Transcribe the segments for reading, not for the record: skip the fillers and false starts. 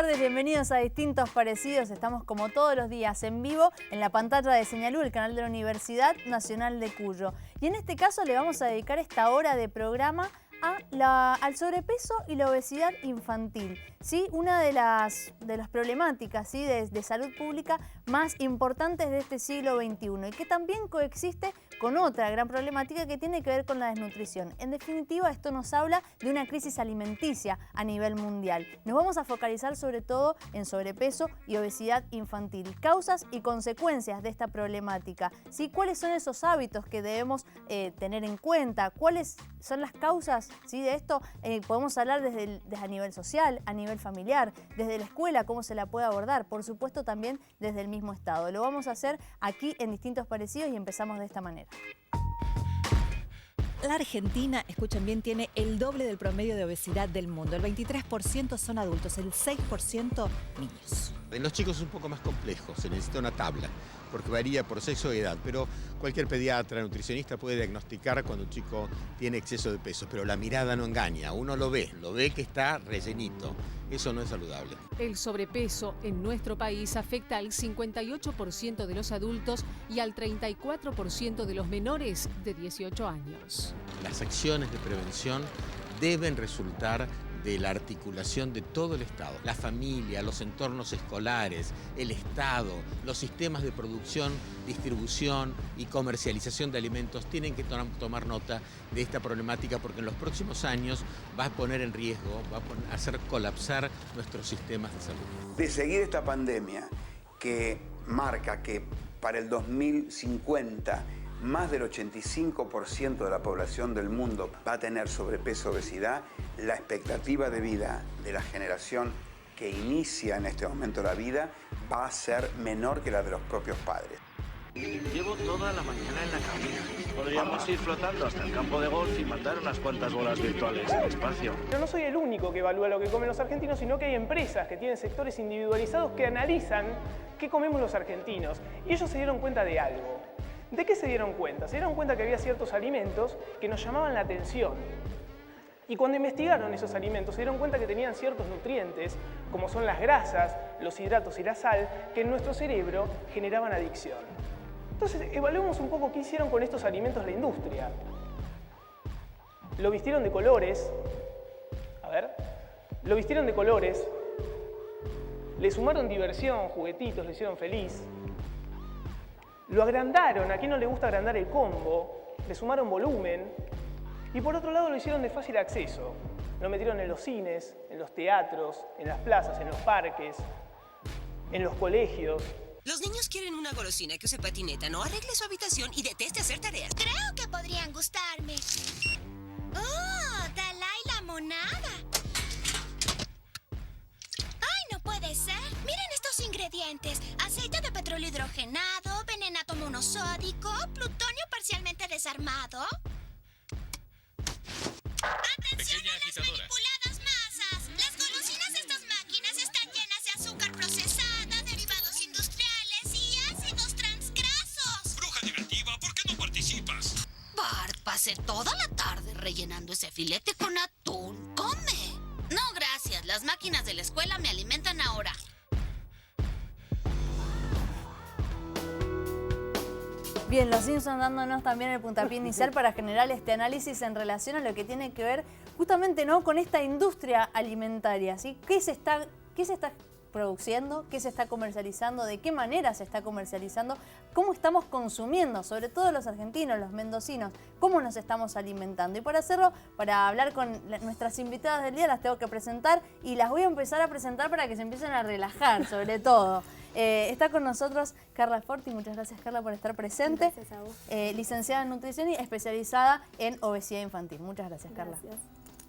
tardes, bienvenidos a Distintos Parecidos. Estamos como todos los días en vivo en la pantalla de Señalú, el canal de la Universidad Nacional de Cuyo. Y en este caso le vamos a dedicar esta hora de programa al sobrepeso y la obesidad infantil, ¿sí? Una de las problemáticas, ¿sí? de salud pública más importantes de este siglo XXI y que también coexiste con otra gran problemática que tiene que ver con la desnutrición. En definitiva, esto nos habla de una crisis alimenticia a nivel mundial. Nos vamos a focalizar sobre todo en sobrepeso y obesidad infantil, causas y consecuencias de esta problemática, ¿sí? ¿Cuáles son esos hábitos que debemos tener en cuenta? ¿Cuáles son las causas, ¿sí? de esto? Podemos hablar desde a nivel social, a nivel familiar, desde la escuela, cómo se la puede abordar, por supuesto también desde el mismo Estado. Lo vamos a hacer aquí en Distintos Parecidos y empezamos de esta manera. La Argentina, escuchen bien, tiene el doble del promedio de obesidad del mundo. El 23% son adultos, el 6% niños. En los chicos es un poco más complejo, se necesita una tabla, porque varía por sexo y edad, pero cualquier pediatra, nutricionista puede diagnosticar cuando un chico tiene exceso de peso, pero la mirada no engaña, uno lo ve que está rellenito, eso no es saludable. El sobrepeso en nuestro país afecta al 58% de los adultos y al 34% de los menores de 18 años. Las acciones de prevención deben resultar de la articulación de todo el Estado. La familia, los entornos escolares, el Estado, los sistemas de producción, distribución y comercialización de alimentos tienen que tomar nota de esta problemática porque en los próximos años va a poner en riesgo, va a hacer colapsar nuestros sistemas de salud. De seguir esta pandemia que marca que para el 2050 más del 85% de la población del mundo va a tener sobrepeso, obesidad, la expectativa de vida de la generación que inicia en este momento la vida va a ser menor que la de los propios padres. Llevo toda la mañana en la cabina. Podríamos ir flotando hasta el campo de golf y mandar unas cuantas bolas virtuales al espacio. Pero no soy el único que evalúa lo que comen los argentinos, sino que hay empresas que tienen sectores individualizados que analizan qué comemos los argentinos. Y ellos se dieron cuenta de algo. ¿De qué se dieron cuenta? Se dieron cuenta que había ciertos alimentos que nos llamaban la atención. Y cuando investigaron esos alimentos se dieron cuenta que tenían ciertos nutrientes, como son las grasas, los hidratos y la sal, que en nuestro cerebro generaban adicción. Entonces, evaluemos un poco qué hicieron con estos alimentos la industria. Lo vistieron de colores. Lo vistieron de colores. Le sumaron diversión, juguetitos, le hicieron feliz. Lo agrandaron, ¿a quién no le gusta agrandar el combo? Le sumaron volumen. Y por otro lado lo hicieron de fácil acceso. Lo metieron en los cines, en los teatros, en las plazas, en los parques, en los colegios. Los niños quieren una golosina que use patineta, no arregle su habitación y deteste hacer tareas. Creo que podrían gustarme. ¡Oh! ¡Dalai la monada! ¡Ay, no puede ser! Miren estos ingredientes. Aceite de petróleo hidrogenado, venenato monosódico, plutonio parcialmente desarmado. ¡Atención a las manipuladas masas! Las golosinas de estas máquinas están llenas de azúcar procesada, derivados industriales y ácidos transgrasos. Bruja negativa, ¿por qué no participas? Bart, pasé toda la tarde rellenando ese filete con atún. ¡Come! No, gracias. Las máquinas de la escuela me alimentan ahora. Bien, los Simpsons dándonos también el puntapié inicial para generar este análisis en relación a lo que tiene que ver justamente, ¿no?, con esta industria alimentaria, ¿sí? ¿Qué se está produciendo? ¿Qué se está comercializando? ¿De qué manera se está comercializando? ¿Cómo estamos consumiendo? Sobre todo los argentinos, los mendocinos, ¿cómo nos estamos alimentando? Y para hacerlo, para hablar con nuestras invitadas del día, las tengo que presentar y las voy a empezar a presentar para que se empiecen a relajar, sobre todo. Está con nosotros Carla Forti, muchas gracias Carla por estar presente. Gracias a vos. Licenciada en nutrición y especializada en obesidad infantil. Muchas gracias, Carla. Gracias.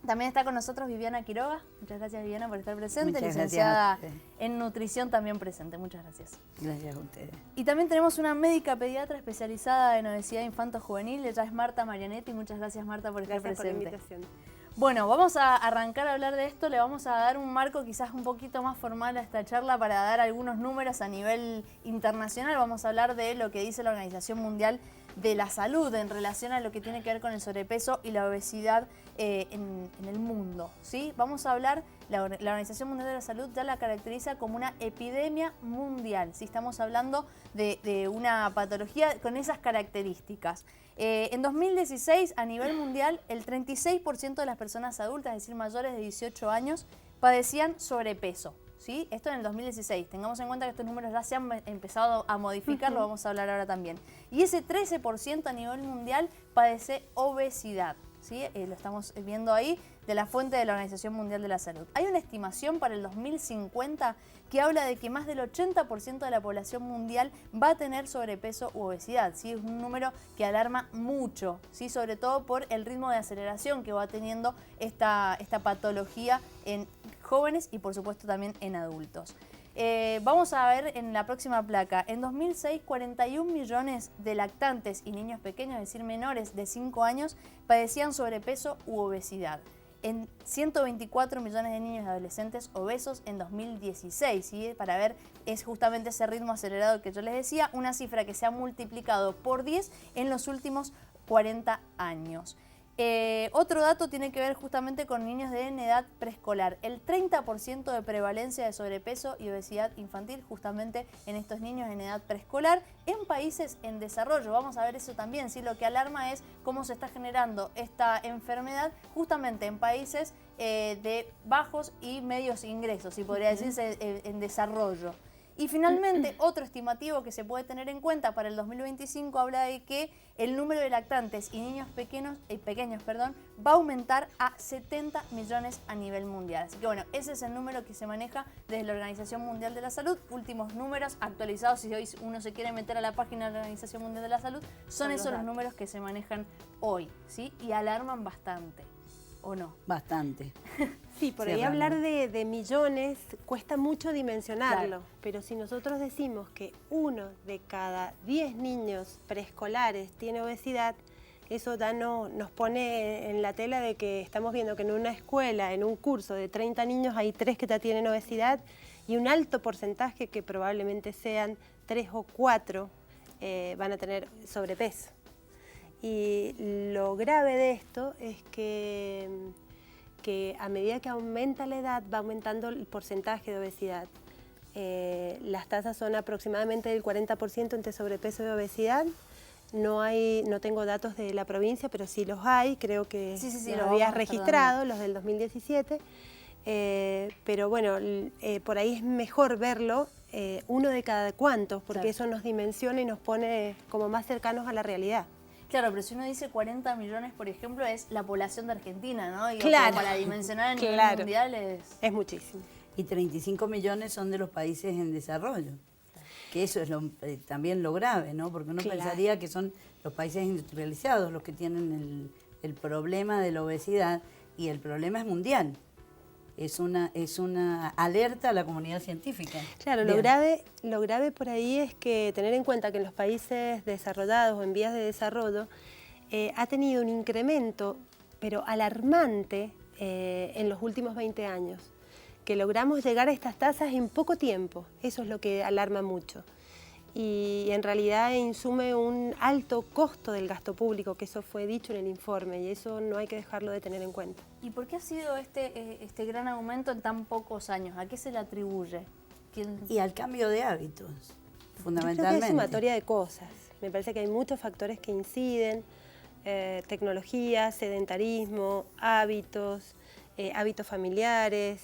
También está con nosotros Viviana Quiroga. Muchas gracias, Viviana, por estar presente. Muchas Licenciada gracias a ustedes. en nutrición también presente. Muchas gracias. Gracias a ustedes. Y también tenemos una médica pediatra especializada en obesidad infanto-juvenil. Ella es Marta Marianetti. Muchas gracias, Marta, por estar presente. Gracias por la invitación. Bueno, vamos a arrancar a hablar de esto. Le vamos a dar un marco quizás un poquito más formal a esta charla para dar algunos números a nivel internacional. Vamos a hablar de lo que dice la Organización Mundial de la salud en relación a lo que tiene que ver con el sobrepeso y la obesidad en el mundo, ¿sí? Vamos a hablar, la Organización Mundial de la Salud ya la caracteriza como una epidemia mundial, ¿sí? Estamos hablando de una patología con esas características. En 2016, a nivel mundial, el 36% de las personas adultas, es decir, mayores de 18 años, padecían sobrepeso, ¿sí? Esto en el 2016. Tengamos en cuenta que estos números ya se han empezado a modificar, lo vamos a hablar ahora también. Y ese 13% a nivel mundial padece obesidad, ¿sí? Lo estamos viendo ahí de la fuente de la Organización Mundial de la Salud. Hay una estimación para el 2050 que habla de que más del 80% de la población mundial va a tener sobrepeso u obesidad, ¿sí? Es un número que alarma mucho, ¿sí? Sobre todo por el ritmo de aceleración que va teniendo esta patología en jóvenes y por supuesto también en adultos. Vamos a ver en la próxima placa. En 2006, 41 millones de lactantes y niños pequeños, es decir, menores de 5 años, padecían sobrepeso u obesidad. En 124 millones de niños y adolescentes obesos en 2016, ¿sí? Para ver, es justamente ese ritmo acelerado que yo les decía, una cifra que se ha multiplicado por 10 en los últimos 40 años. Otro dato tiene que ver justamente con niños en edad preescolar. El 30% de prevalencia de sobrepeso y obesidad infantil justamente en estos niños en edad preescolar en países en desarrollo. Vamos a ver eso también, ¿sí? Lo que alarma es cómo se está generando esta enfermedad justamente en países de bajos y medios ingresos, si podría decirse, en desarrollo. Y finalmente, otro estimativo que se puede tener en cuenta para el 2025 habla de que el número de lactantes y niños pequeños va a aumentar a 70 millones a nivel mundial. Así que bueno, ese es el número que se maneja desde la Organización Mundial de la Salud. Últimos números actualizados, si hoy uno se quiere meter a la página de la Organización Mundial de la Salud, son esos los números que se manejan hoy, ¿sí? Y alarman bastante. ¿O no? Bastante. Sí, por ahí hablar de millones cuesta mucho dimensionarlo, Claro. pero si nosotros decimos que 1 de cada 10 niños preescolares tiene obesidad, eso ya nos pone en la tela de que estamos viendo que en una escuela, en un curso de 30 niños, hay 3 que ya tienen obesidad y un alto porcentaje, que probablemente sean 3 o 4, van a tener sobrepeso. Y lo grave de esto es que a medida que aumenta la edad va aumentando el porcentaje de obesidad. Las tasas son aproximadamente del 40% entre sobrepeso y obesidad. No tengo datos de la provincia, pero sí los hay, creo que los habías registrado, los del 2017. Pero bueno, por ahí es mejor verlo, 1 de cada cuantos, porque eso nos dimensiona y nos pone como más cercanos a la realidad. Claro, pero si uno dice 40 millones, por ejemplo, es la población de Argentina, ¿no? Digo, Claro. para dimensionar a nivel mundial es muchísimo. Y 35 millones son de los países en desarrollo. Que eso es también lo grave, ¿no? Porque uno pensaría que son los países industrializados los que tienen el problema de la obesidad, y el problema es mundial. Es una alerta a la comunidad científica. Claro, lo grave por ahí es que tener en cuenta que en los países desarrollados o en vías de desarrollo ha tenido un incremento, pero alarmante, en los últimos 20 años. Que logramos llegar a estas tasas en poco tiempo, eso es lo que alarma mucho. Y en realidad insume un alto costo del gasto público, que eso fue dicho en el informe, y eso no hay que dejarlo de tener en cuenta. ¿Y por qué ha sido este gran aumento en tan pocos años? ¿A qué se le atribuye? Y al cambio de hábitos, fundamentalmente. Yo creo que es sumatoria de cosas. Me parece que hay muchos factores que inciden, tecnología, sedentarismo, hábitos familiares,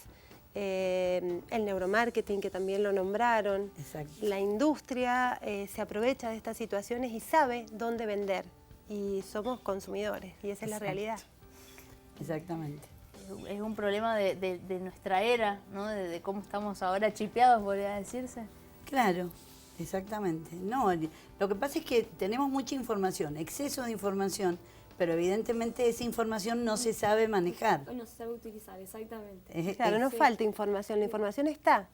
el neuromarketing, que también lo nombraron. Exacto. La industria se aprovecha de estas situaciones y sabe dónde vender. Y somos consumidores, y esa es la realidad. Exactamente. Es un problema de nuestra era, ¿no? De cómo estamos ahora chipeados, podría decirse. Claro, exactamente. No, lo que pasa es que tenemos mucha información, exceso de información, pero evidentemente esa información no se sabe manejar. No se sabe utilizar, exactamente. Claro, no falta información, la información está.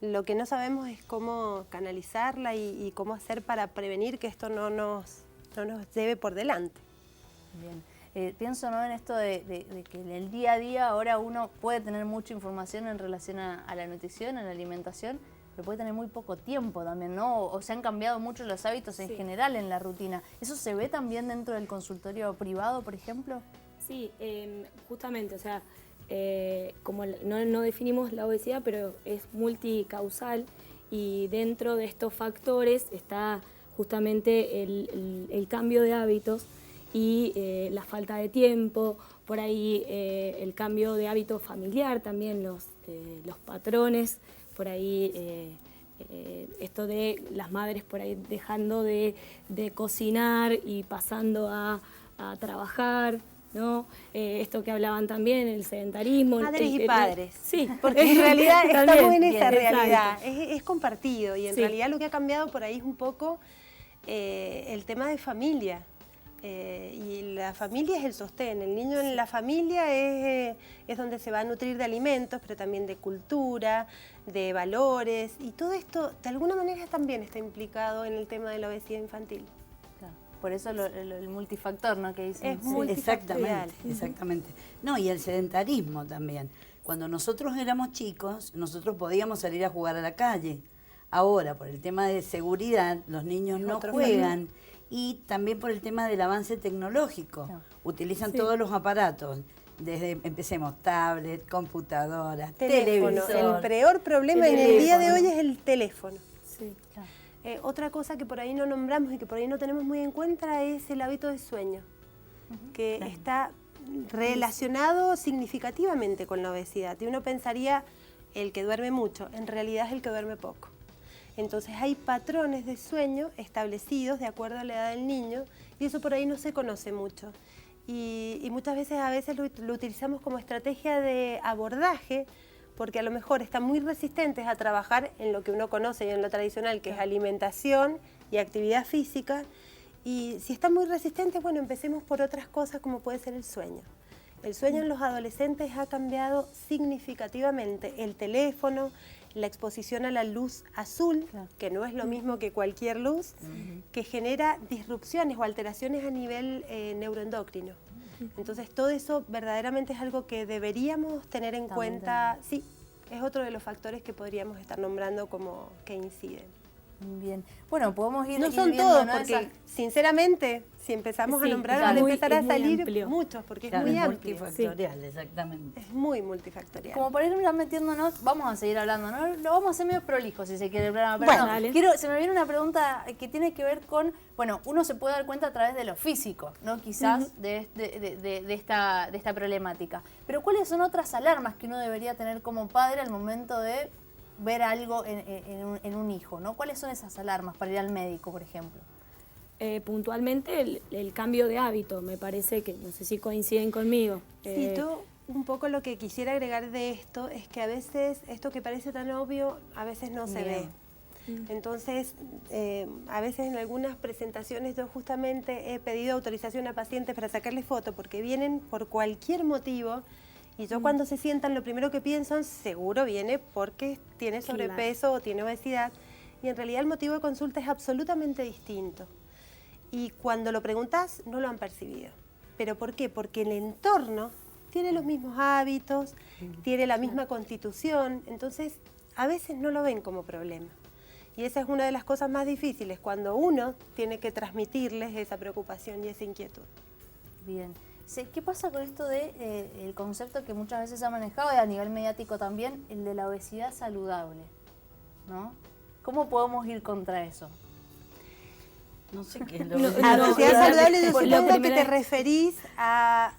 Lo que no sabemos es cómo canalizarla y cómo hacer para prevenir que esto no nos lleve por delante. Bien. Pienso, ¿no?, en esto de que en el día a día ahora uno puede tener mucha información en relación a la nutrición, a la alimentación, pero puede tener muy poco tiempo también, ¿no? O se han cambiado mucho los hábitos en general en la rutina. ¿Eso se ve también dentro del consultorio privado, por ejemplo? Sí, justamente, o sea, como no definimos la obesidad, pero es multicausal y dentro de estos factores está justamente el cambio de hábitos y la falta de tiempo, por ahí el cambio de hábito familiar también, los patrones, por ahí esto de las madres por ahí dejando de cocinar y pasando a trabajar, ¿no? Esto que hablaban también, el sedentarismo. Madres y padres. Sí, porque en realidad estamos en esa bien, realidad, es compartido y en Sí. realidad lo que ha cambiado por ahí es un poco el tema de familia. Y la familia es el sostén, el niño en la familia es donde se va a nutrir de alimentos, pero también de cultura, de valores, y todo esto de alguna manera también está implicado en el tema de la obesidad infantil. Claro. Por eso el multifactor, ¿no? Que dicen. Es multifactorial. Exactamente. No, y el sedentarismo también. Cuando nosotros éramos chicos, nosotros podíamos salir a jugar a la calle. Ahora, por el tema de seguridad, los niños no juegan. Y también por el tema del avance tecnológico. Claro. Utilizan todos los aparatos, desde, empecemos, tablet, computadoras, televisor. El peor problema en el día de hoy es el teléfono. Sí, claro. Otra cosa que por ahí no nombramos y que por ahí no tenemos muy en cuenta es el hábito de sueño, que está relacionado significativamente con la obesidad. Y uno pensaría el que duerme mucho, en realidad es el que duerme poco. Entonces hay patrones de sueño establecidos de acuerdo a la edad del niño y eso por ahí no se conoce mucho. Y muchas veces lo utilizamos como estrategia de abordaje porque a lo mejor están muy resistentes a trabajar en lo que uno conoce y en lo tradicional, que es alimentación y actividad física. Y si están muy resistentes, bueno, empecemos por otras cosas como puede ser el sueño. El sueño en los adolescentes ha cambiado significativamente. El teléfono, la exposición a la luz azul, que no es lo mismo que cualquier luz, que genera disrupciones o alteraciones a nivel neuroendocrino. Entonces todo eso verdaderamente es algo que deberíamos tener en cuenta. Sí, es otro de los factores que podríamos estar nombrando como que inciden. Bien, bueno, podemos ir No son viendo, todos, ¿no? porque sinceramente, si empezamos a nombrar, van a empezar a salir muchos, porque es muy amplio. Multifactorial, exactamente. Es muy multifactorial. Como para ir metiéndonos, vamos a seguir hablando, ¿no? Lo vamos a hacer medio prolijo, si se quiere el programa. Pero Bueno, no, dale. se me viene una pregunta que tiene que ver con, bueno, uno se puede dar cuenta a través de lo físico, ¿no? Quizás de esta problemática. Pero ¿cuáles son otras alarmas que uno debería tener como padre al momento de ver algo en un hijo, ¿no? ¿Cuáles son esas alarmas para ir al médico, por ejemplo? Puntualmente el cambio de hábito, me parece que, no sé si coinciden conmigo. Sí, yo un poco lo que quisiera agregar de esto es que a veces esto que parece tan obvio, a veces no se ve. Entonces, a veces en algunas presentaciones yo justamente he pedido autorización a pacientes para sacarles foto porque vienen por cualquier motivo. Y yo cuando se sientan lo primero que pienso seguro viene porque tiene sobrepeso o tiene obesidad y en realidad el motivo de consulta es absolutamente distinto. Y cuando lo preguntas no lo han percibido. ¿Pero por qué? Porque el entorno tiene los mismos hábitos, tiene la misma constitución, entonces a veces no lo ven como problema. Y esa es una de las cosas más difíciles, cuando uno tiene que transmitirles esa preocupación y esa inquietud. Bien. ¿Qué pasa con esto el concepto que muchas veces se ha manejado y a nivel mediático también, el de la obesidad saludable, ¿no? ¿Cómo podemos ir contra eso? No sé qué es la obesidad saludable, yo supongo que te referís a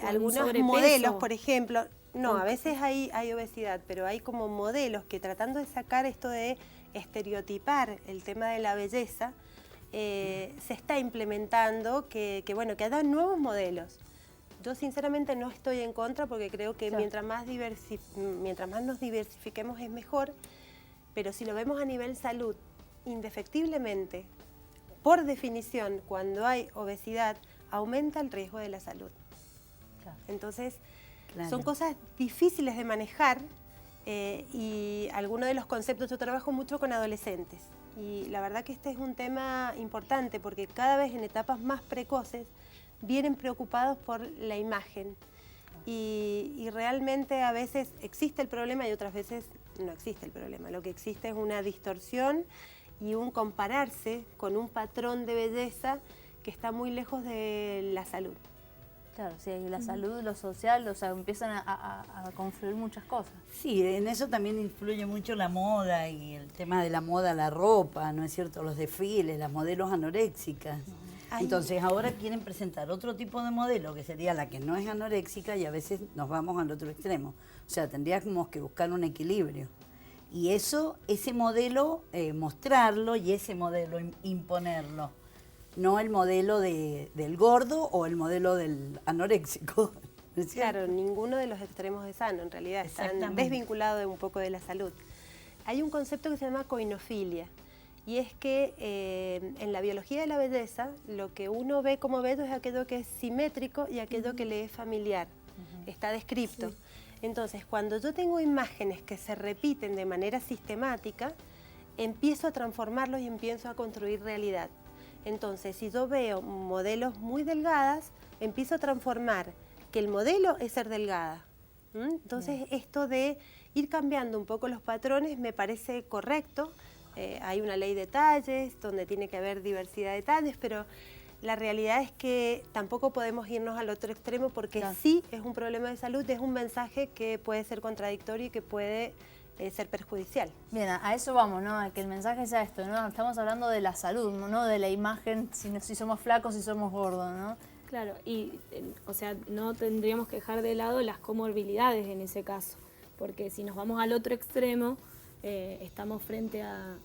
algunos modelos, por ejemplo. No, a veces hay obesidad, pero hay como modelos que tratando de sacar esto de estereotipar el tema de la belleza, se está implementando que hagan nuevos modelos. Yo sinceramente no estoy en contra porque creo que mientras más nos diversifiquemos es mejor, pero si lo vemos a nivel salud, indefectiblemente, por definición, cuando hay obesidad, aumenta el riesgo de la salud. Entonces, son cosas difíciles de manejar y algunos de los conceptos, yo trabajo mucho con adolescentes y la verdad que este es un tema importante porque cada vez en etapas más precoces vienen preocupados por la imagen y realmente a veces existe el problema y otras veces no existe el problema. Lo que existe es una distorsión y un compararse con un patrón de belleza que está muy lejos de la salud. Claro, sí, la salud, lo social, o sea, empiezan a confluir muchas cosas. Sí, en eso también influye mucho la moda y el tema de la moda, la ropa, ¿no es cierto? Los desfiles, las modelos anoréxicas. Entonces ahora quieren presentar otro tipo de modelo, que sería la que no es anoréxica, y a veces nos vamos al otro extremo. O sea, tendríamos que buscar un equilibrio. Y eso, ese modelo, mostrarlo y ese modelo imponerlo. No el modelo del gordo o el modelo del anoréxico. ¿No es cierto? Claro, ninguno de los extremos es sano, en realidad. Están desvinculados un poco de la salud. Hay un concepto que se llama coinofilia. Y es que en la biología de la belleza, lo que uno ve como bello es aquello que es simétrico y aquello que le es familiar. Está descrito. Sí. Entonces, cuando yo tengo imágenes que se repiten de manera sistemática, empiezo a transformarlos y empiezo a construir realidad. Entonces, si yo veo modelos muy delgadas, empiezo a transformar que el modelo es ser delgada. Entonces, esto de ir cambiando un poco los patrones me parece correcto. Hay una ley de talles, donde tiene que haber diversidad de talles, pero la realidad es que tampoco podemos irnos al otro extremo porque sí es un problema de salud, es un mensaje que puede ser contradictorio y que puede ser perjudicial. Bien, a eso vamos, ¿no? A que el mensaje sea esto, ¿no? Estamos hablando de la salud, no de la imagen, si somos flacos, si somos gordos, ¿no? Claro, y o sea, no tendríamos que dejar de lado las comorbilidades en ese caso, porque si nos vamos al otro extremo, estamos frente a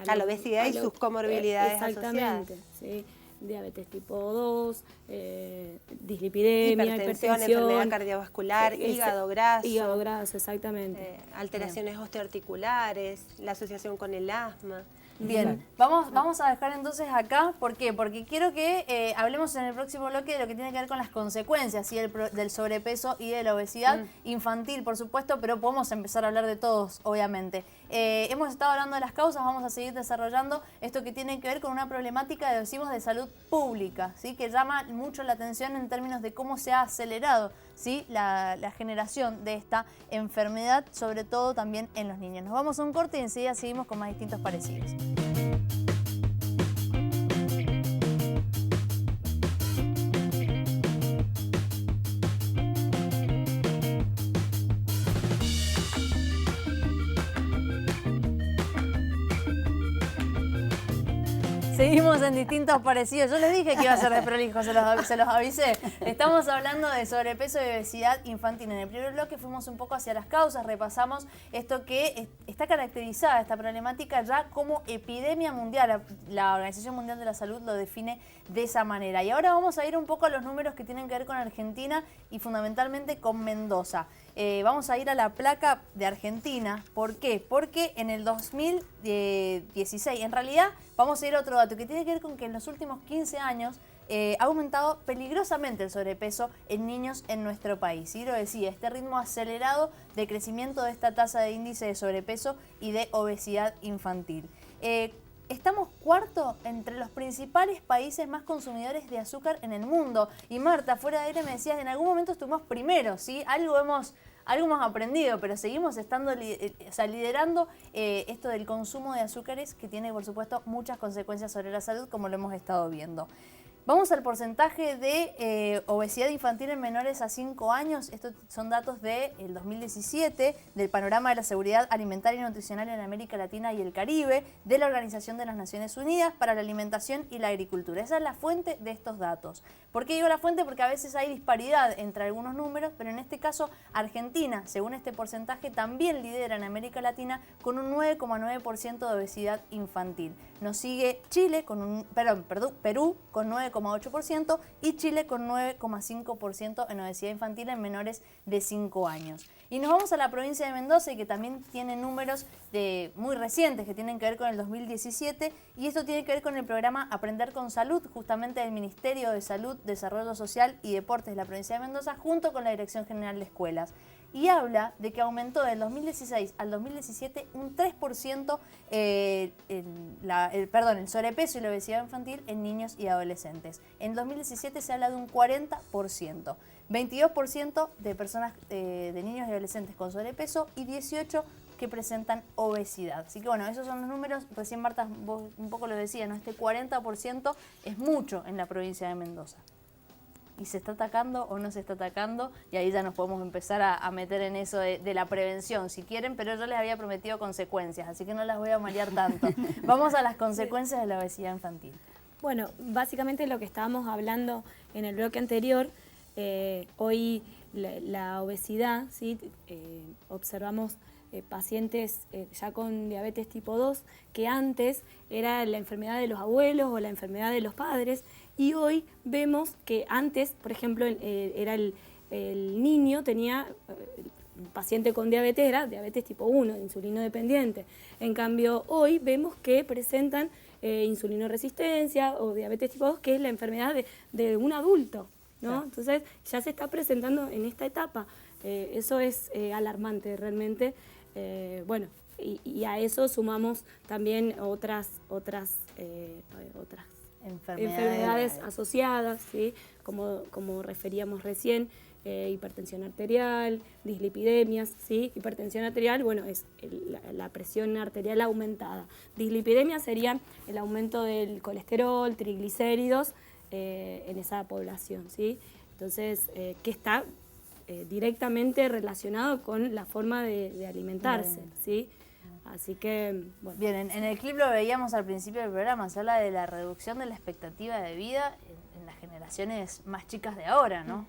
la obesidad y sus comorbilidades exactamente, asociadas. ¿Sí? Diabetes tipo 2, dislipidemia, hipertensión, enfermedad cardiovascular, hígado graso. Hígado graso, exactamente. Alteraciones osteoarticulares, la asociación con el asma. Bien, vamos a dejar entonces acá, ¿por qué? Porque quiero que hablemos en el próximo bloque de lo que tiene que ver con las consecuencias, ¿sí? del sobrepeso y de la obesidad infantil, por supuesto, pero podemos empezar a hablar de todos, obviamente. Hemos estado hablando de las causas, vamos a seguir desarrollando esto que tiene que ver con una problemática, decimos, de salud pública, ¿sí? Que llama mucho la atención en términos de cómo se ha acelerado, ¿sí? la generación de esta enfermedad, sobre todo también en los niños. Nos vamos a un corte y enseguida seguimos con más distintos parecidos. Seguimos en distintos parecidos. Yo les dije que iba a ser desprolijo, se los avisé. Estamos hablando de sobrepeso y obesidad infantil. En el primer bloque fuimos un poco hacia las causas, repasamos esto que está caracterizada, esta problemática, ya como epidemia mundial. La Organización Mundial de la Salud lo define de esa manera. Y ahora vamos a ir un poco a los números que tienen que ver con Argentina y fundamentalmente con Mendoza. Vamos a ir a la placa de Argentina. ¿Por qué? Porque en el 2016, en realidad, vamos a ir a otro dato que tiene que ver con que en los últimos 15 años ha aumentado peligrosamente el sobrepeso en niños en nuestro país. Y lo decía, este ritmo acelerado de crecimiento de esta tasa de índice de sobrepeso y de obesidad infantil. Estamos cuarto entre los principales países más consumidores de azúcar en el mundo. Y Marta, fuera de aire me decías, en algún momento estuvimos primero, ¿sí? Algo hemos aprendido, pero seguimos estando liderando esto del consumo de azúcares, que tiene, por supuesto, muchas consecuencias sobre la salud, como lo hemos estado viendo. Vamos al porcentaje de obesidad infantil en menores a 5 años. Estos son datos del 2017, del Panorama de la Seguridad Alimentaria y Nutricional en América Latina y el Caribe, de la Organización de las Naciones Unidas para la Alimentación y la Agricultura. Esa es la fuente de estos datos. ¿Por qué digo la fuente? Porque a veces hay disparidad entre algunos números, pero en este caso Argentina, según este porcentaje, también lidera en América Latina con un 9,9% de obesidad infantil. Nos sigue Chile Perú con 9,8% y Chile con 9,5% en obesidad infantil en menores de 5 años. Y nos vamos a la provincia de Mendoza, que también tiene números muy recientes que tienen que ver con el 2017, y esto tiene que ver con el programa Aprender con Salud, justamente del Ministerio de Salud, Desarrollo Social y Deportes de la provincia de Mendoza, junto con la Dirección General de Escuelas. Y habla de que aumentó del 2016 al 2017 un 3% el sobrepeso y la obesidad infantil en niños y adolescentes. En 2017 se habla de un 40%. 22% de personas, de niños y adolescentes con sobrepeso y 18% que presentan obesidad. Así que bueno, esos son los números. Recién Marta, vos un poco lo decías, ¿no? Este 40% es mucho en la provincia de Mendoza. ¿Y se está atacando o no se está atacando? Y ahí ya nos podemos empezar a meter en eso de la prevención, si quieren, pero yo les había prometido consecuencias, así que no las voy a marear tanto. Vamos a las consecuencias de la obesidad infantil. Bueno, básicamente lo que estábamos hablando en el bloque anterior, hoy la obesidad, ¿sí? Observamos pacientes ya con diabetes tipo 2, que antes era la enfermedad de los abuelos o la enfermedad de los padres, y hoy vemos que antes, por ejemplo, era el niño tenía, un paciente con diabetes era diabetes tipo 1, insulino dependiente. En cambio, hoy vemos que presentan insulinoresistencia o diabetes tipo 2, que es la enfermedad de un adulto, ¿no? Claro. Entonces, ya se está presentando en esta etapa. Eso es alarmante realmente. Bueno, y a eso sumamos también otras enfermedades asociadas, ¿sí? Como referíamos recién, hipertensión arterial, dislipidemias, ¿sí? Hipertensión arterial, bueno, es la presión arterial aumentada. Dislipidemia sería el aumento del colesterol, triglicéridos en esa población, ¿sí? Entonces, que está directamente relacionado con la forma de alimentarse, ¿sí? Así que, bueno. Bien, en el clip lo veíamos al principio del programa, se habla de la reducción de la expectativa de vida en las generaciones más chicas de ahora, ¿no?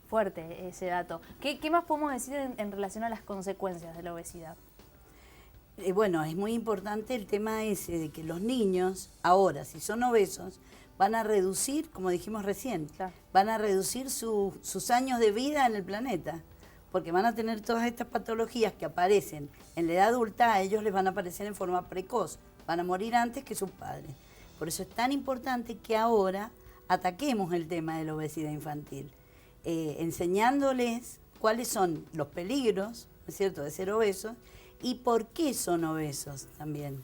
Fuerte ese dato. ¿Qué más podemos decir en relación a las consecuencias de la obesidad? Bueno, es muy importante el tema ese de que los niños, ahora, si son obesos, van a reducir, como dijimos recién, claro, van a reducir sus años de vida en el planeta, porque van a tener todas estas patologías que aparecen en la edad adulta, a ellos les van a aparecer en forma precoz, van a morir antes que sus padres. Por eso es tan importante que ahora ataquemos el tema de la obesidad infantil, enseñándoles cuáles son los peligros, ¿no es cierto?, de ser obesos y por qué son obesos también.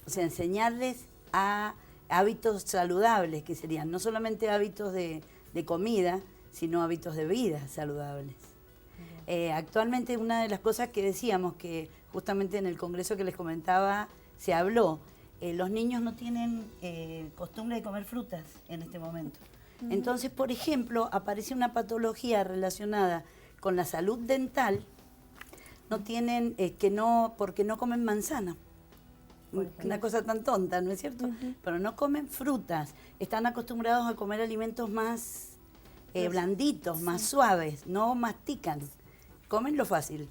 O sea, enseñarles a hábitos saludables, que serían no solamente hábitos de comida, sino hábitos de vida saludables. Actualmente una de las cosas que decíamos, que justamente en el congreso que les comentaba se habló, los niños no tienen costumbre de comer frutas en este momento. Entonces, por ejemplo, aparece una patología relacionada con la salud dental, no tienen, porque no comen manzana. Una cosa tan tonta, ¿no es cierto? Pero no comen frutas, están acostumbrados a comer alimentos más blanditos, más suaves, no mastican, comen lo fácil.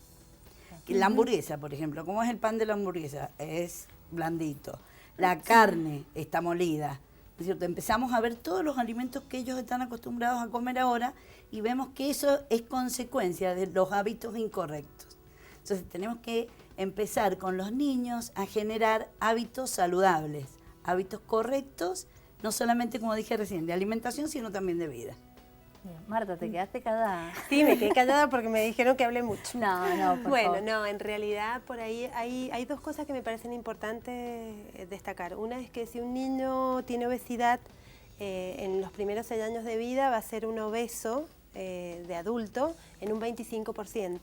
La hamburguesa, por ejemplo, ¿cómo es el pan de la hamburguesa? Es blandito. La carne está molida, ¿no es cierto? Empezamos a ver todos los alimentos que ellos están acostumbrados a comer ahora y vemos que eso es consecuencia de los hábitos incorrectos. Entonces tenemos que empezar con los niños a generar hábitos saludables, hábitos correctos, no solamente, como dije recién, de alimentación, sino también de vida. Bien. Marta, ¿te quedaste callada? Sí, me quedé callada porque me dijeron que hablé mucho. No, por Bueno, favor. no, en realidad por ahí hay dos cosas que me parecen importantes destacar. Una es que si un niño tiene obesidad, en los primeros 6 años de vida va a ser un obeso de adulto en un 25%.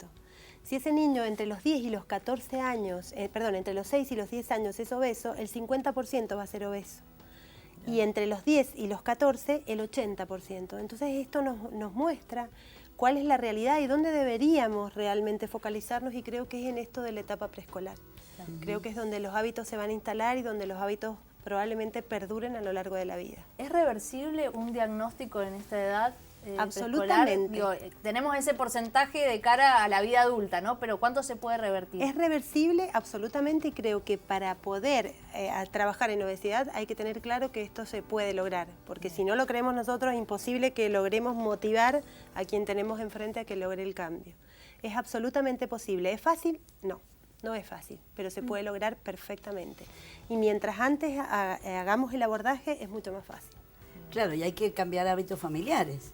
Si ese niño entre los 10 y los 14 años, entre los 6 y los 10 años es obeso, el 50% va a ser obeso. Y entre los 10 y los 14, el 80%. Entonces esto nos muestra cuál es la realidad y dónde deberíamos realmente focalizarnos, y creo que es en esto de la etapa preescolar. Creo que es donde los hábitos se van a instalar y donde los hábitos probablemente perduren a lo largo de la vida. ¿Es reversible un diagnóstico en esta edad? Absolutamente. Digo, tenemos ese porcentaje de cara a la vida adulta, ¿no? Pero ¿cuánto se puede revertir? Es reversible absolutamente, y creo que para poder trabajar en obesidad hay que tener claro que esto se puede lograr, porque si no lo creemos nosotros es imposible que logremos motivar a quien tenemos enfrente a que logre el cambio. Es absolutamente posible. ¿Es fácil? No. No es fácil, pero se puede lograr perfectamente. Y mientras antes hagamos el abordaje es mucho más fácil. Claro, y hay que cambiar hábitos familiares,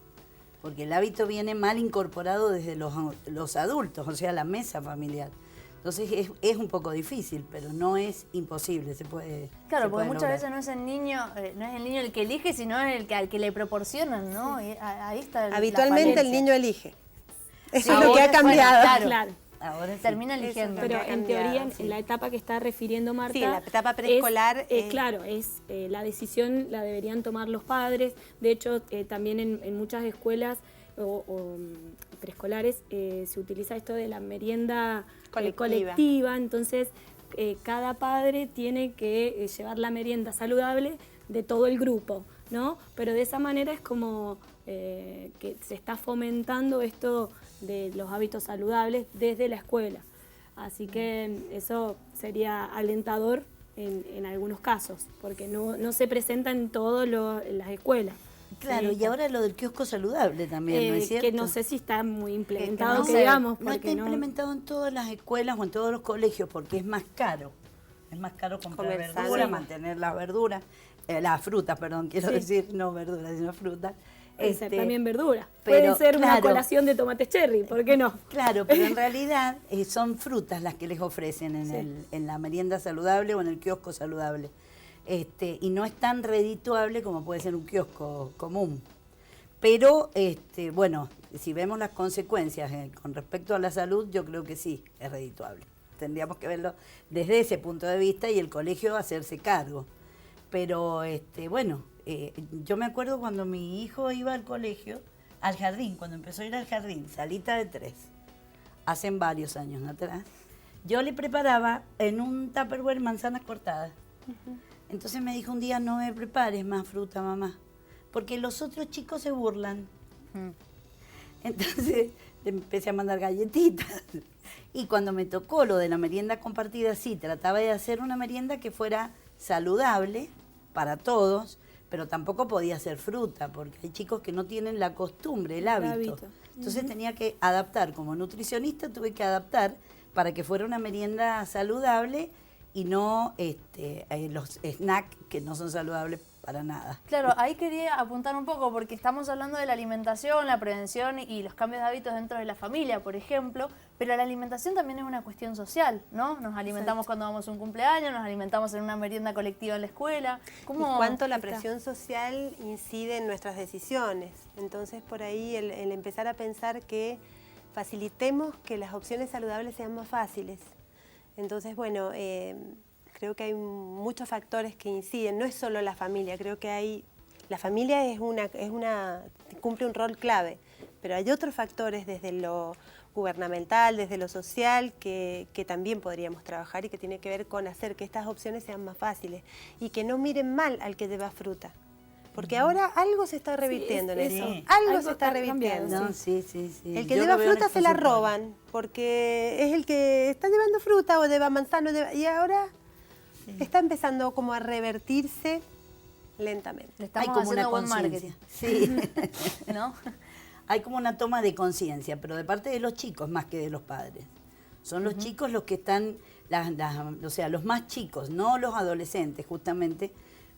porque el hábito viene mal incorporado desde los adultos, o sea, la mesa familiar. Entonces es un poco difícil, pero no es imposible, se puede. Claro, porque muchas veces no es el niño el que elige, sino al que le proporcionan, ¿no? Sí. Y ahí está. Habitualmente el niño elige. Eso es lo que ha cambiado. Claro. Ahora sí. Termina eligiendo. Pero en teoría, en la etapa que está refiriendo Marta... Sí, la etapa preescolar... Claro, la decisión la deberían tomar los padres. De hecho, también en muchas escuelas o preescolares se utiliza esto de la merienda colectiva. Entonces, cada padre tiene que llevar la merienda saludable de todo el grupo, ¿no? Pero de esa manera es como que se está fomentando esto de los hábitos saludables desde la escuela. Así que eso sería alentador en algunos casos, porque no se presenta en todas las escuelas. Claro, y ahora lo del kiosco saludable también, ¿no es cierto? Que no sé si está muy implementado, No está implementado en todas las escuelas o en todos los colegios porque es más caro. Es más caro comprar verduras, mantener las verduras, las frutas, perdón, quiero decir, no verduras, sino frutas. Puede ser también verdura. Puede ser una colación de tomates cherry, ¿por qué no? Claro, pero en realidad son frutas las que les ofrecen en la merienda saludable o en el kiosco saludable. Y no es tan redituable como puede ser un kiosco común. Pero, bueno, si vemos las consecuencias con respecto a la salud, yo creo que sí, es redituable. Tendríamos que verlo desde ese punto de vista y el colegio hacerse cargo. Pero, bueno, yo me acuerdo cuando mi hijo iba al colegio, al jardín, cuando empezó a ir al jardín, salita de 3, hace varios años atrás, yo le preparaba en un Tupperware manzanas cortadas. Entonces me dijo un día, no me prepares más fruta, mamá, porque los otros chicos se burlan. Entonces le empecé a mandar galletitas. Y cuando me tocó lo de la merienda compartida, sí, trataba de hacer una merienda que fuera saludable para todos, pero tampoco podía ser fruta, porque hay chicos que no tienen la costumbre, el hábito. Entonces tenía que adaptar, como nutricionista tuve que adaptar para que fuera una merienda saludable y no los snacks que no son saludables para nada. Claro, ahí quería apuntar un poco porque estamos hablando de la alimentación, la prevención y los cambios de hábitos dentro de la familia, por ejemplo, pero la alimentación también es una cuestión social, ¿no? Nos alimentamos cuando vamos a un cumpleaños, nos alimentamos en una merienda colectiva en la escuela. ¿Cómo y cuánto la presión social incide en nuestras decisiones? Entonces, por ahí el empezar a pensar que facilitemos que las opciones saludables sean más fáciles. Entonces, bueno, creo que hay muchos factores que inciden, no es solo la familia, creo que la familia cumple un rol clave, pero hay otros factores desde lo gubernamental, desde lo social, que también podríamos trabajar y que tiene que ver con hacer que estas opciones sean más fáciles y que no miren mal al que lleva fruta. Porque ahora algo se está revirtiendo en eso. Algo se está revirtiendo. No, sí. El que lleva fruta se la roban, porque es el que está llevando fruta o lleva manzana, y ahora está empezando como a revertirse lentamente. Le estamos haciendo buen marketing. Sí. ¿No? Hay como una toma de conciencia, pero de parte de los chicos más que de los padres. Son los chicos los que están, o sea, los más chicos, no los adolescentes justamente,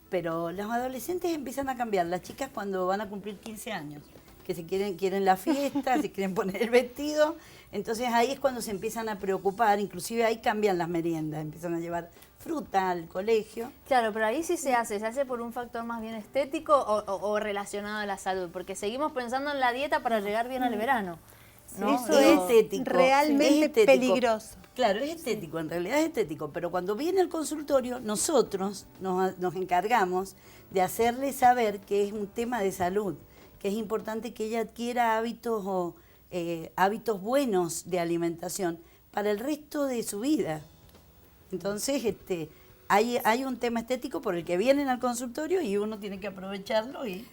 pero los adolescentes empiezan a cambiar. Las chicas cuando van a cumplir 15 años, que se quieren la fiesta, se quieren poner el vestido, entonces ahí es cuando se empiezan a preocupar, inclusive ahí cambian las meriendas, empiezan a llevar fruta al colegio. Claro, pero ahí sí se hace por un factor más bien estético o relacionado a la salud, porque seguimos pensando en la dieta para llegar bien al verano, ¿no? Eso es estético, realmente peligroso. Claro, es estético, en realidad es estético, pero cuando viene al consultorio nosotros nos encargamos de hacerle saber que es un tema de salud, que es importante que ella adquiera hábitos hábitos buenos de alimentación para el resto de su vida. Entonces, hay un tema estético por el que vienen al consultorio y uno tiene que aprovecharlo y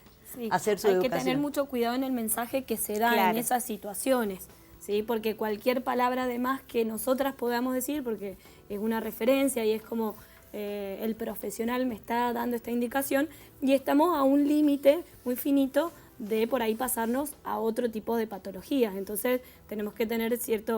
hacer su educación. Hay que tener mucho cuidado en el mensaje que se da en esas situaciones, ¿sí? Porque cualquier palabra de más que nosotras podamos decir, porque es una referencia y es como el profesional me está dando esta indicación y estamos a un límite muy finito de por ahí pasarnos a otro tipo de patologías. Entonces tenemos que tener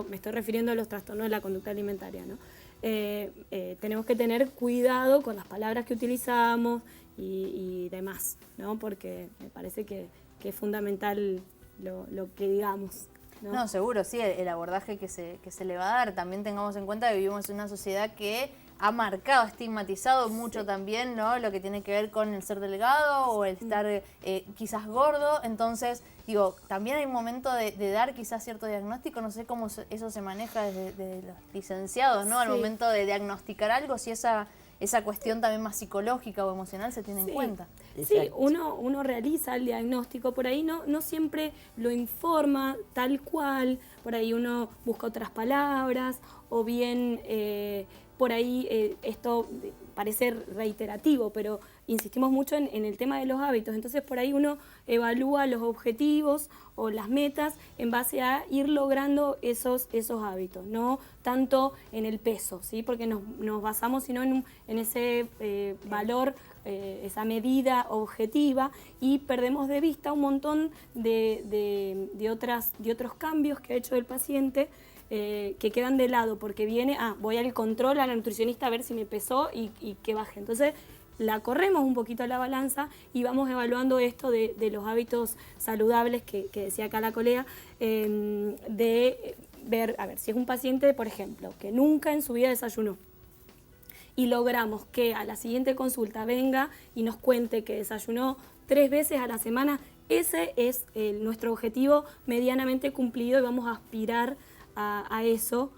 me estoy refiriendo a los trastornos de la conducta alimentaria, ¿no? Tenemos que tener cuidado con las palabras que utilizamos y demás, ¿no? Porque me parece que es fundamental lo que digamos, ¿no? No, seguro, sí, el abordaje que se le va a dar. También tengamos en cuenta que vivimos en una sociedad que ha marcado, estigmatizado mucho también, ¿no? Lo que tiene que ver con el ser delgado o el estar quizás gordo. Entonces, digo, también hay un momento de dar quizás cierto diagnóstico. No sé cómo eso se maneja desde los licenciados, ¿no? Al momento de diagnosticar algo, si esa cuestión también más psicológica o emocional se tiene en cuenta. Sí, uno realiza el diagnóstico, por ahí no siempre lo informa tal cual, por ahí uno busca otras palabras, o bien por ahí esto parece reiterativo, pero insistimos mucho en el tema de los hábitos. Entonces por ahí uno evalúa los objetivos o las metas en base a ir logrando esos hábitos, no tanto en el peso, ¿sí? Porque nos basamos sino en ese valor, esa medida objetiva, y perdemos de vista un montón de otros cambios que ha hecho el paciente, que quedan de lado porque viene, voy al control, a la nutricionista a ver si me pesó y que baje. Entonces la corremos un poquito a la balanza y vamos evaluando esto de los hábitos saludables que decía acá la colega, de ver, a ver, si es un paciente, por ejemplo, que nunca en su vida desayunó, y logramos que a la siguiente consulta venga y nos cuente que desayunó 3 veces a la semana, ese es nuestro objetivo medianamente cumplido, y vamos a aspirar a eso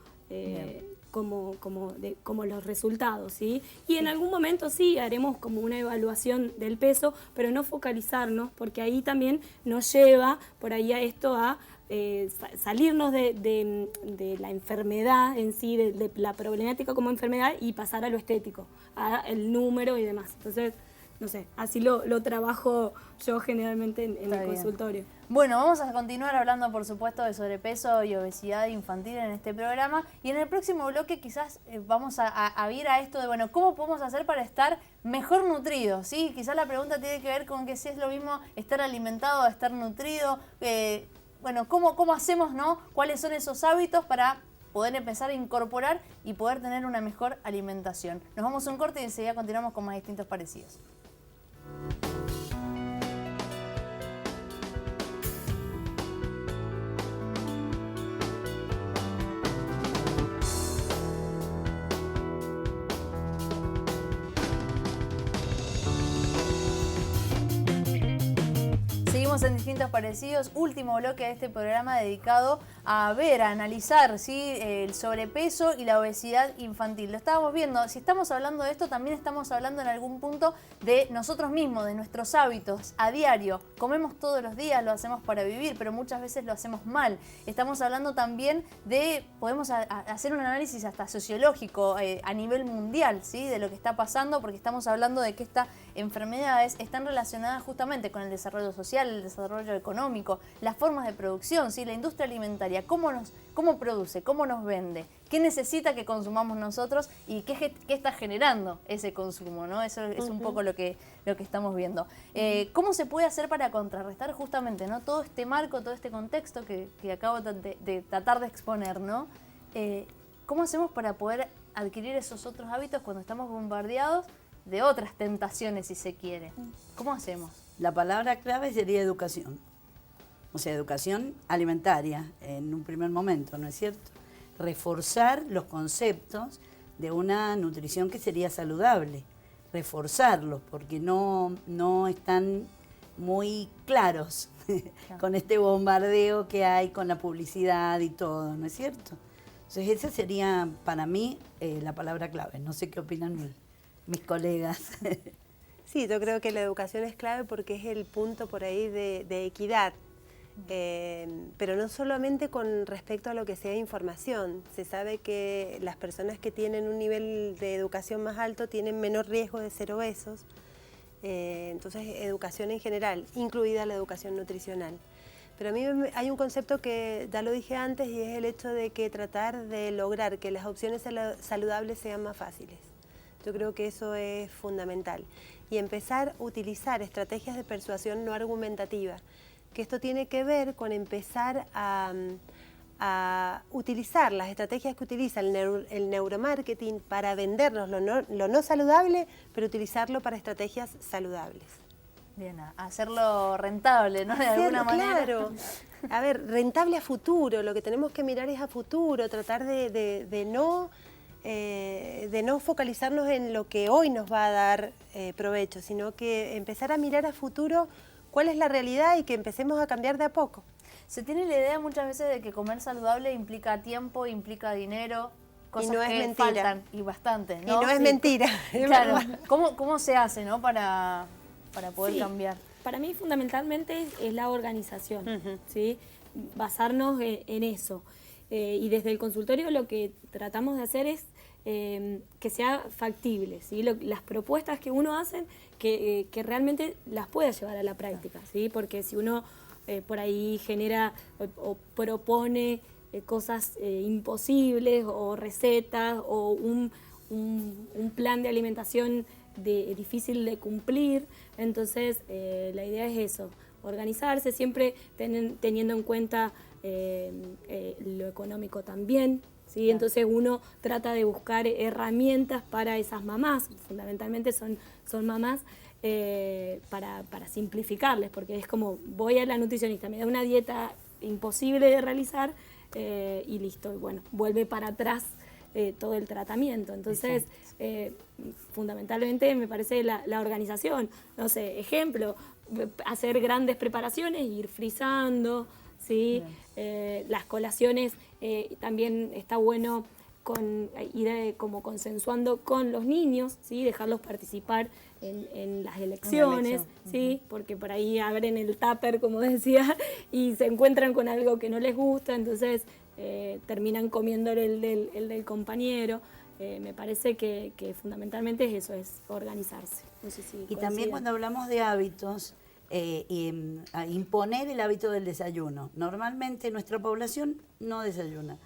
como los resultados, ¿sí? Y en algún momento sí haremos como una evaluación del peso, pero no focalizarnos, porque ahí también nos lleva por ahí a esto a salirnos de la enfermedad en sí, de la problemática como enfermedad, y pasar a lo estético, a el número y demás. Entonces, no sé, así lo trabajo yo generalmente en el consultorio. Bueno, vamos a continuar hablando, por supuesto, de sobrepeso y obesidad infantil en este programa. Y en el próximo bloque quizás vamos a ir a esto de, bueno, ¿cómo podemos hacer para estar mejor nutridos? ¿Sí? Quizás la pregunta tiene que ver con que si es lo mismo estar alimentado o estar nutrido. Bueno, ¿cómo hacemos, no? ¿Cuáles son esos hábitos para poder empezar a incorporar y poder tener una mejor alimentación? Nos vamos a un corte y enseguida continuamos con más distintos parecidos. Seguimos en Distintos Parecidos, último bloque de este programa dedicado a ver, a analizar, ¿sí?, el sobrepeso y la obesidad infantil. Lo estábamos viendo, si estamos hablando de esto, también estamos hablando en algún punto de nosotros mismos, de nuestros hábitos a diario. Comemos todos los días, lo hacemos para vivir, pero muchas veces lo hacemos mal. Estamos hablando también de, podemos hacer un análisis hasta sociológico a nivel mundial, ¿sí?, de lo que está pasando, porque estamos hablando de que estas enfermedades están relacionadas justamente con el desarrollo social, el desarrollo económico, las formas de producción, ¿sí?, la industria alimentaria, cómo produce, cómo nos vende, qué necesita que consumamos nosotros y qué está generando ese consumo, ¿no? Eso es un poco lo que estamos viendo. ¿Cómo se puede hacer para contrarrestar justamente, ¿no?, todo este marco, todo este contexto que acabo de tratar de exponer, ¿no? ¿Cómo hacemos para poder adquirir esos otros hábitos cuando estamos bombardeados de otras tentaciones, si se quiere? ¿Cómo hacemos? La palabra clave sería educación. O sea, educación alimentaria en un primer momento, ¿no es cierto? Reforzar los conceptos de una nutrición que sería saludable. Reforzarlos, porque no están muy claros con este bombardeo que hay con la publicidad y todo, ¿no es cierto? Entonces esa sería para mí la palabra clave. No sé qué opinan mis colegas. Sí, yo creo que la educación es clave porque es el punto por ahí de equidad. Pero no solamente con respecto a lo que sea información. Se sabe que las personas que tienen un nivel de educación más alto tienen menor riesgo de ser obesos. Entonces, educación en general, incluida la educación nutricional. Pero a mí hay un concepto que ya lo dije antes, y es el hecho de que tratar de lograr que las opciones saludables sean más fáciles. Yo creo que eso es fundamental. Y empezar a utilizar estrategias de persuasión no argumentativa, que esto tiene que ver con empezar a utilizar las estrategias que utiliza el neuromarketing para vendernos lo no saludable, pero utilizarlo para estrategias saludables. Bien, a hacerlo rentable, ¿no? De alguna manera. Claro. A ver, rentable a futuro, lo que tenemos que mirar es a futuro, tratar de no de no focalizarnos en lo que hoy nos va a dar provecho, sino que empezar a mirar a futuro cuál es la realidad y que empecemos a cambiar de a poco. Se tiene la idea muchas veces de que comer saludable implica tiempo, implica dinero, cosas y no es que mentira. Faltan, y bastante, ¿no? Y no es mentira. Claro. ¿Cómo se hace, ¿no? para poder cambiar? Para mí fundamentalmente es la organización, ¿sí? Basarnos en eso. Y desde el consultorio lo que tratamos de hacer es que sea factible, ¿sí? Las propuestas que uno hace, que realmente las pueda llevar a la práctica, ¿sí? Porque si uno por ahí genera o propone cosas imposibles o recetas o un plan de alimentación difícil de cumplir, entonces la idea es eso, organizarse, siempre teniendo en cuenta lo económico también, ¿sí? Claro. Entonces uno trata de buscar herramientas para esas mamás, fundamentalmente son mamás, para simplificarles, porque es como voy a la nutricionista, me da una dieta imposible de realizar y listo, y bueno, vuelve para atrás todo el tratamiento. Entonces, fundamentalmente me parece la organización, no sé, ejemplo, hacer grandes preparaciones, ir frizando, ¿sí? Las colaciones también está bueno ir como consensuando con los niños, ¿sí? Dejarlos participar en las elecciones, ¿sí? Porque por ahí abren el tupper, como decía, y se encuentran con algo que no les gusta, entonces terminan comiendo el del compañero. Me parece que fundamentalmente es eso, es organizarse. No sé si y también cuando hablamos de hábitos, imponer el hábito del desayuno. Normalmente nuestra población no desayuna.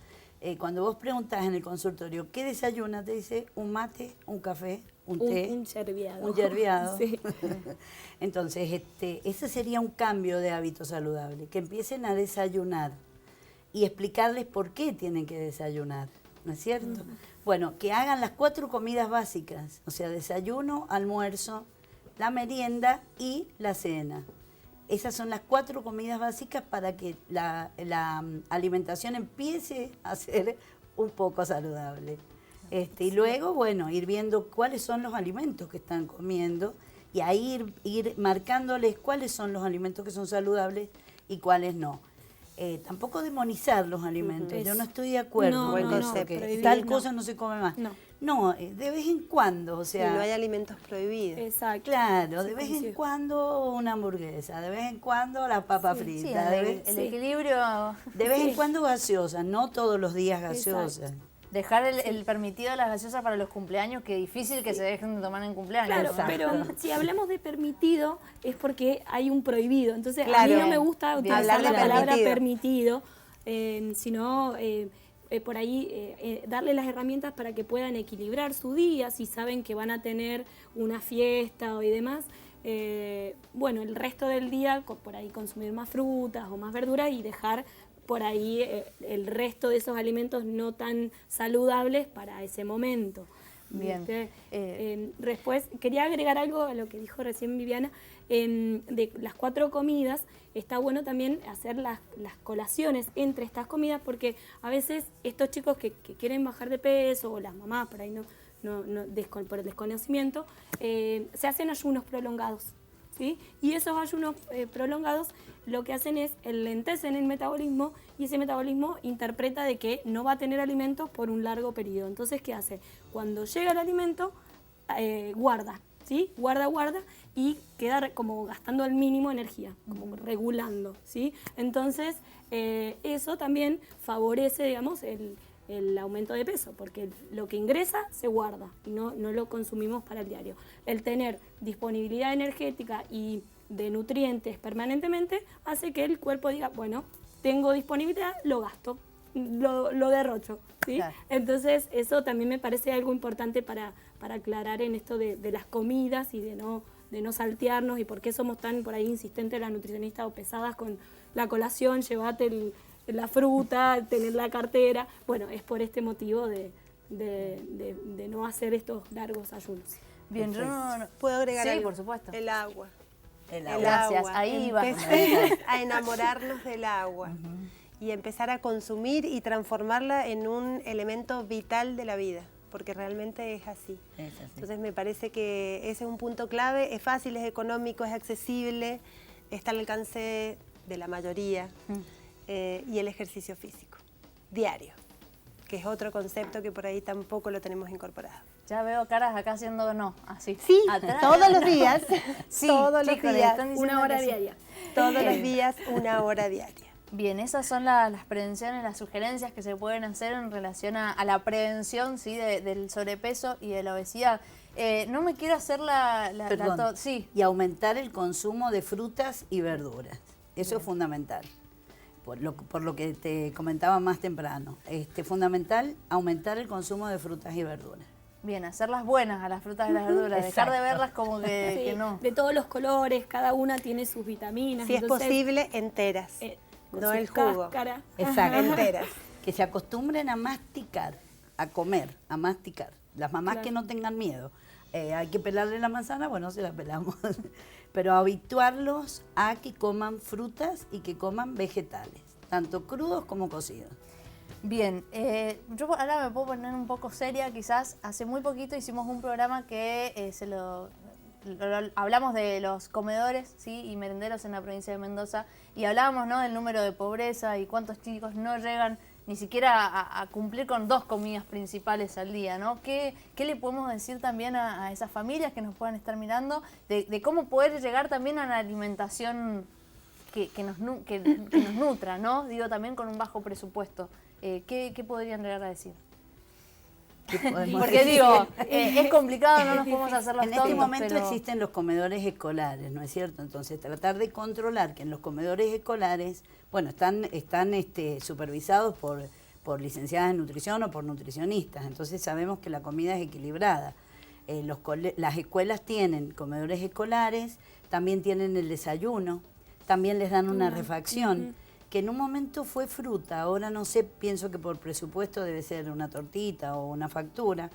Cuando vos preguntás en el consultorio ¿qué desayuna? Te dice un mate, un café, un té. Un yerbiado. Un yerbiado. Sí. Entonces, ese sería un cambio de hábito saludable, que empiecen a desayunar y explicarles por qué tienen que desayunar, ¿no es cierto? Bueno, que hagan las 4 comidas básicas, o sea, desayuno, almuerzo, la merienda y la cena. Esas son las 4 comidas básicas para que la alimentación empiece a ser un poco saludable. Y luego, bueno, ir viendo cuáles son los alimentos que están comiendo y ahí ir marcándoles cuáles son los alimentos que son saludables y cuáles no. Tampoco demonizar los alimentos, yo no estoy de acuerdo con eso, que tal cosa no se come más. No, de vez en cuando, o sea... Y no hay alimentos prohibidos. Exacto. Claro, de vez en cuando una hamburguesa, de vez en cuando la papa frita. El equilibrio... De vez en cuando gaseosa, no todos los días gaseosa. Dejar el permitido de las gaseosas para los cumpleaños, que difícil que se dejen de tomar en cumpleaños. Claro, pero si hablamos de permitido es porque hay un prohibido. Entonces a mí no me gusta utilizar la palabra permitido, sino... por ahí darle las herramientas para que puedan equilibrar su día, si saben que van a tener una fiesta y demás, bueno, el resto del día por ahí consumir más frutas o más verduras y dejar por ahí el resto de esos alimentos no tan saludables para ese momento. Bien. Después quería agregar algo a lo que dijo recién Viviana, de las 4 comidas. Está bueno también hacer las colaciones entre estas comidas, porque a veces estos chicos que quieren bajar de peso, o las mamás por ahí por el desconocimiento, se hacen ayunos prolongados, ¿sí? Y esos ayunos prolongados lo que hacen es enlentecen el metabolismo, y ese metabolismo interpreta de que no va a tener alimentos por un largo periodo. Entonces, ¿qué hace? Cuando llega el alimento, guarda, ¿sí? Guarda y queda como gastando al mínimo energía, como regulando, ¿sí? Entonces, eso también favorece, digamos, el aumento de peso, porque lo que ingresa se guarda y no lo consumimos para el diario. El tener disponibilidad energética y de nutrientes permanentemente hace que el cuerpo diga, bueno, tengo disponibilidad, lo gasto, lo derrocho, ¿sí? Claro. Entonces, eso también me parece algo importante para aclarar en esto de las comidas y de no saltearnos, y por qué somos tan por ahí insistentes las nutricionistas o pesadas con la colación, llevate la fruta, tener la cartera. Bueno, es por este motivo de no hacer estos largos ayunos. Bien, yo no... ¿Puedo agregar algo? Sí, por supuesto. El agua. Gracias, ahí va. Empecemos a enamorarnos del agua y empezar a consumir y transformarla en un elemento vital de la vida. porque realmente es así. Es así. Entonces me parece que ese es un punto clave, es fácil, es económico, es accesible, está al alcance de la mayoría, y el ejercicio físico, diario, que es otro concepto que por ahí tampoco lo tenemos incorporado. Ya veo caras acá haciendo no, así. Sí, atrás. todos los días, Sí, todos los chicos, le días, están diciendo 1 hora que sí. diaria. Todos los días, 1 hora diaria. Bien, esas son las prevenciones, las sugerencias que se pueden hacer en relación a la prevención, ¿sí? del sobrepeso y de la obesidad. No me quiero hacer Perdón. sí. Y aumentar el consumo de frutas y verduras. Eso Bien. es fundamental. Por lo que te comentaba más temprano. Fundamental aumentar el consumo de frutas y verduras. Bien, hacerlas buenas a las frutas y las verduras, dejar de verlas como que, Sí, no. de todos los colores, cada una tiene sus vitaminas. Si es entonces, posible, enteras, con no su el jugo. cáscara. Exacto. Enteras. Que se acostumbren a masticar, a comer, a masticar. Las mamás Claro. que no tengan miedo. Hay que pelarle la manzana, bueno, se la pelamos. Pero habituarlos a que coman frutas y que coman vegetales, tanto crudos como cocidos. Bien, yo ahora me puedo poner un poco seria, quizás hace muy poquito hicimos un programa que hablamos de los comedores, ¿sí? Y merenderos en la provincia de Mendoza, y hablábamos, ¿no? del número de pobreza y cuántos chicos no llegan ni siquiera a cumplir con 2 comidas principales al día, ¿no? ¿Qué le podemos decir también a esas familias que nos puedan estar mirando de cómo poder llegar también a la alimentación que nos nutra, ¿no? Digo, también con un bajo presupuesto. ¿Qué podrían llegar a decir? Porque digo, es complicado, no nos podemos hacer los En tontos, este momento pero... existen los comedores escolares, ¿no es cierto? Entonces tratar de controlar que en los comedores escolares, bueno, están supervisados por licenciadas en nutrición o por nutricionistas, entonces sabemos que la comida es equilibrada. Las escuelas tienen comedores escolares, también tienen el desayuno, también les dan una refacción, que en un momento fue fruta, ahora no sé, pienso que por presupuesto debe ser una tortita o una factura.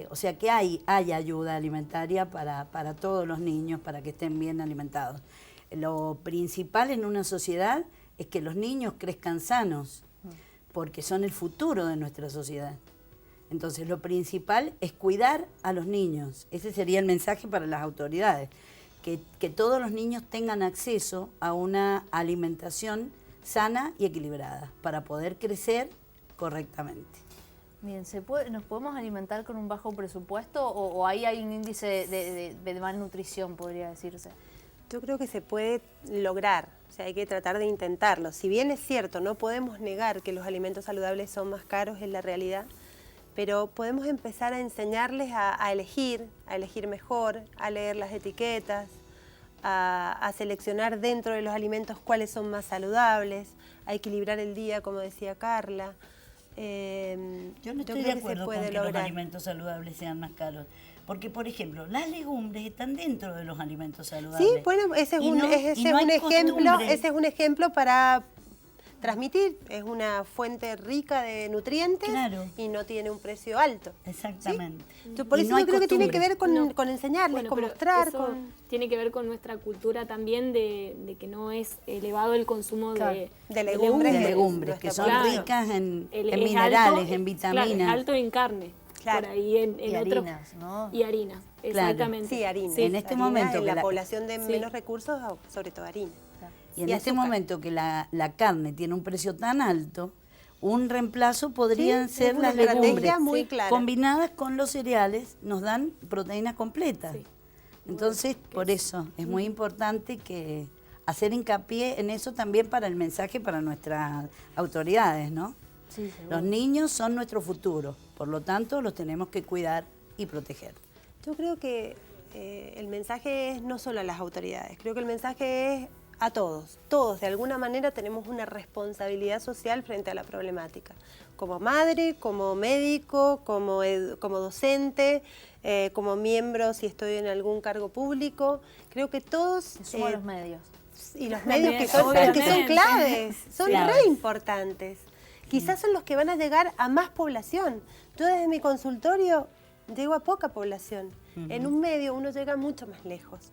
O sea que hay ayuda alimentaria para todos los niños, para que estén bien alimentados. Lo principal en una sociedad es que los niños crezcan sanos, porque son el futuro de nuestra sociedad. Entonces lo principal es cuidar a los niños. Ese sería el mensaje para las autoridades. Que todos los niños tengan acceso a una alimentación sana y equilibrada para poder crecer correctamente. Bien, ¿nos podemos alimentar con un bajo presupuesto o ahí hay un índice de malnutrición, podría decirse? Yo creo que se puede lograr, o sea, hay que tratar de intentarlo. Si bien es cierto, no podemos negar que los alimentos saludables son más caros en la realidad, pero podemos empezar a enseñarles a elegir mejor, a leer las etiquetas, a seleccionar dentro de los alimentos cuáles son más saludables, a equilibrar el día, como decía Carla. Yo no estoy de acuerdo con que los alimentos saludables sean más caros. Porque, por ejemplo, las legumbres están dentro de los alimentos saludables. Sí, bueno, ese es un ejemplo para transmitir. Es una fuente rica de nutrientes y no tiene un precio alto. Exactamente. ¿Sí? Por eso yo creo que tiene que ver con enseñarles, con mostrar. Tiene que ver con nuestra cultura también de que no es elevado el consumo de legumbres, que son ricas en minerales, alto, en vitaminas. Claro, es alto en carne. Por ahí en y harinas, ¿no? Y harinas, exactamente. Sí, harinas. En este momento en la población de menos recursos, sobre todo harina. Y en este momento que la carne tiene un precio tan alto, un reemplazo podrían ser las legumbres muy clara. Combinadas con los cereales, nos dan proteínas completas. Sí. Entonces, por eso es muy importante que hacer hincapié en eso también para el mensaje para nuestras autoridades, ¿no? Sí, los niños son nuestro futuro, por lo tanto los tenemos que cuidar y proteger. Yo creo que el mensaje es no solo a las autoridades, creo que el mensaje es a todos. Todos de alguna manera tenemos una responsabilidad social frente a la problemática. Como madre, como médico, como docente, como miembro si estoy en algún cargo público. Creo que todos... los medios. Y los medios que son claves, son re importantes. Quizás son los que van a llegar a más población. Yo desde mi consultorio llego a poca población. En un medio uno llega mucho más lejos.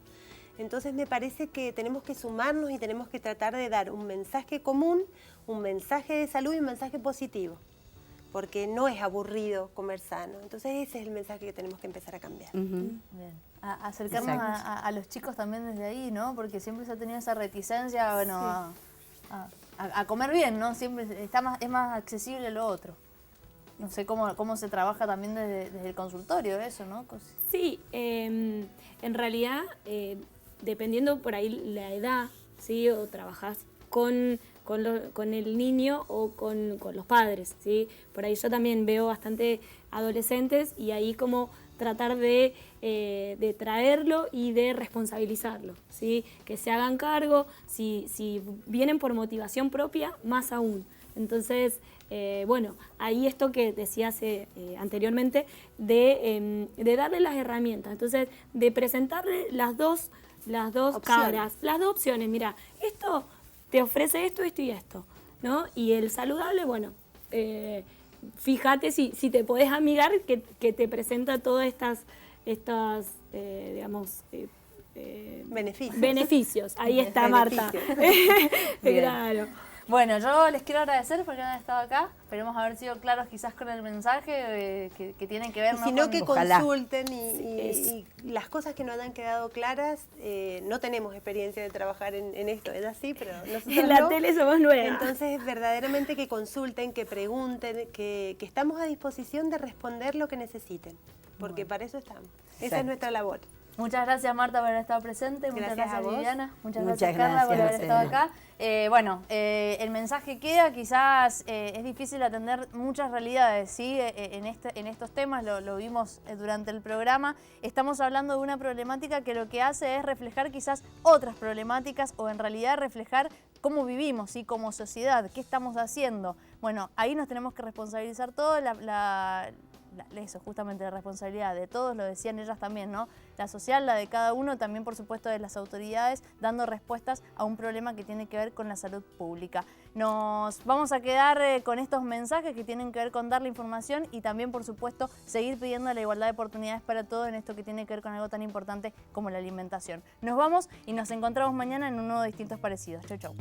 Entonces me parece que tenemos que sumarnos y tenemos que tratar de dar un mensaje común, un mensaje de salud y un mensaje positivo. porque no es aburrido comer sano. Entonces ese es el mensaje que tenemos que empezar a cambiar. Bien. Acercarnos a los chicos también desde ahí, ¿no? Porque siempre se ha tenido esa reticencia, bueno, a comer bien, ¿no? Siempre es más accesible lo otro. No sé cómo se trabaja también desde el consultorio eso, ¿no? Sí, en realidad, dependiendo por ahí la edad, ¿sí? O trabajás con el niño o con los padres, ¿sí? Por ahí yo también veo bastante adolescentes y ahí como tratar de traerlo y de responsabilizarlo, ¿sí? Que se hagan cargo, si vienen por motivación propia, más aún. Entonces, bueno, ahí esto que decías anteriormente, de darle las herramientas, entonces de presentarle las dos caras, las dos opciones. Mira, esto te ofrece esto y esto, ¿no? Y el saludable, bueno, fíjate si te podés amigar que te presenta todas estas digamos, beneficios. Ahí está Marta. Claro. Bueno, yo les quiero agradecer por haber estado acá. Esperemos haber sido claros quizás con el mensaje que tienen que ver, ¿no? Sino que consulten y las cosas que no hayan quedado claras, no tenemos experiencia de trabajar en esto, es así, pero nosotros en la tele somos nuevas. Entonces, verdaderamente que consulten, que pregunten, que estamos a disposición de responder lo que necesiten, porque para eso estamos. Esa es nuestra labor. Muchas gracias, Marta, por haber estado presente. Muchas gracias a vos. Viviana. Muchas gracias, Carla, por haber estado acá. Bueno, el mensaje queda. Quizás es difícil atender muchas realidades, ¿sí? En estos temas, lo vimos durante el programa. Estamos hablando de una problemática que lo que hace es reflejar quizás otras problemáticas o en realidad reflejar cómo vivimos, ¿sí? Como sociedad, qué estamos haciendo. Bueno, ahí nos tenemos que responsabilizar todos, eso, justamente la responsabilidad de todos, lo decían ellas también, ¿no? La social, la de cada uno, también por supuesto de las autoridades, dando respuestas a un problema que tiene que ver con la salud pública. Nos vamos a quedar con estos mensajes que tienen que ver con dar la información y también, por supuesto, seguir pidiendo la igualdad de oportunidades para todos en esto que tiene que ver con algo tan importante como la alimentación. Nos vamos y nos encontramos mañana en un nuevo Distintos Parecidos. Chau, chau.